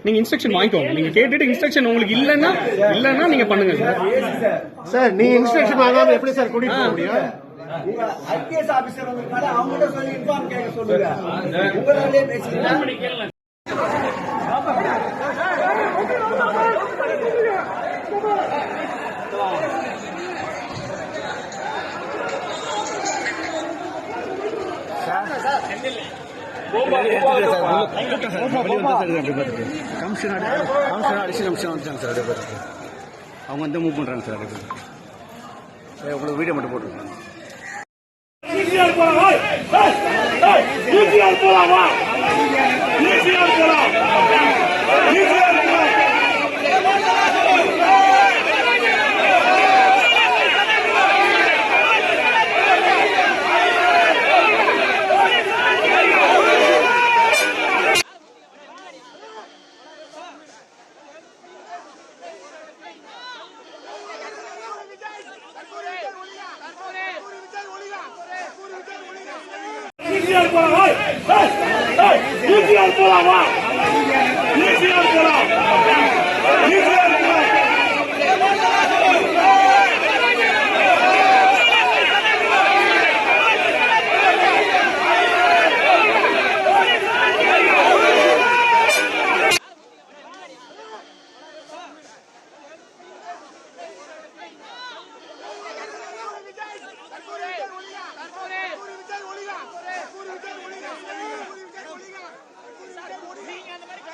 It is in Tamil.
நீங்க இன்ஸ்ட்ரக்ஷன் வாங்கிக்கோங்க. நீங்க கேட்டுட்டு இன்ஸ்ட்ரக்ஷன் உங்களுக்கு இல்லன்னா நீங்க பண்ணுங்க சார். நீங்க இன்ஸ்ட்ரக்ஷன் வாங்காம எப்படி சார் கூட்டிட்டு போக முடியும்? ஐபிஎஸ் ஆபீசர் வந்திருக்காரு, அவங்ககிட்ட சொல்லி இன்ஃபார்ம் கேட்க சொல்லுங்க. உங்களாலே பேசுறீங்க. அவங்க வந்து மூவ் பண்றாங்க சார். உங்களுக்கு வீடியோ மட்டும் போட்டுருக்காங்க. போலாமா?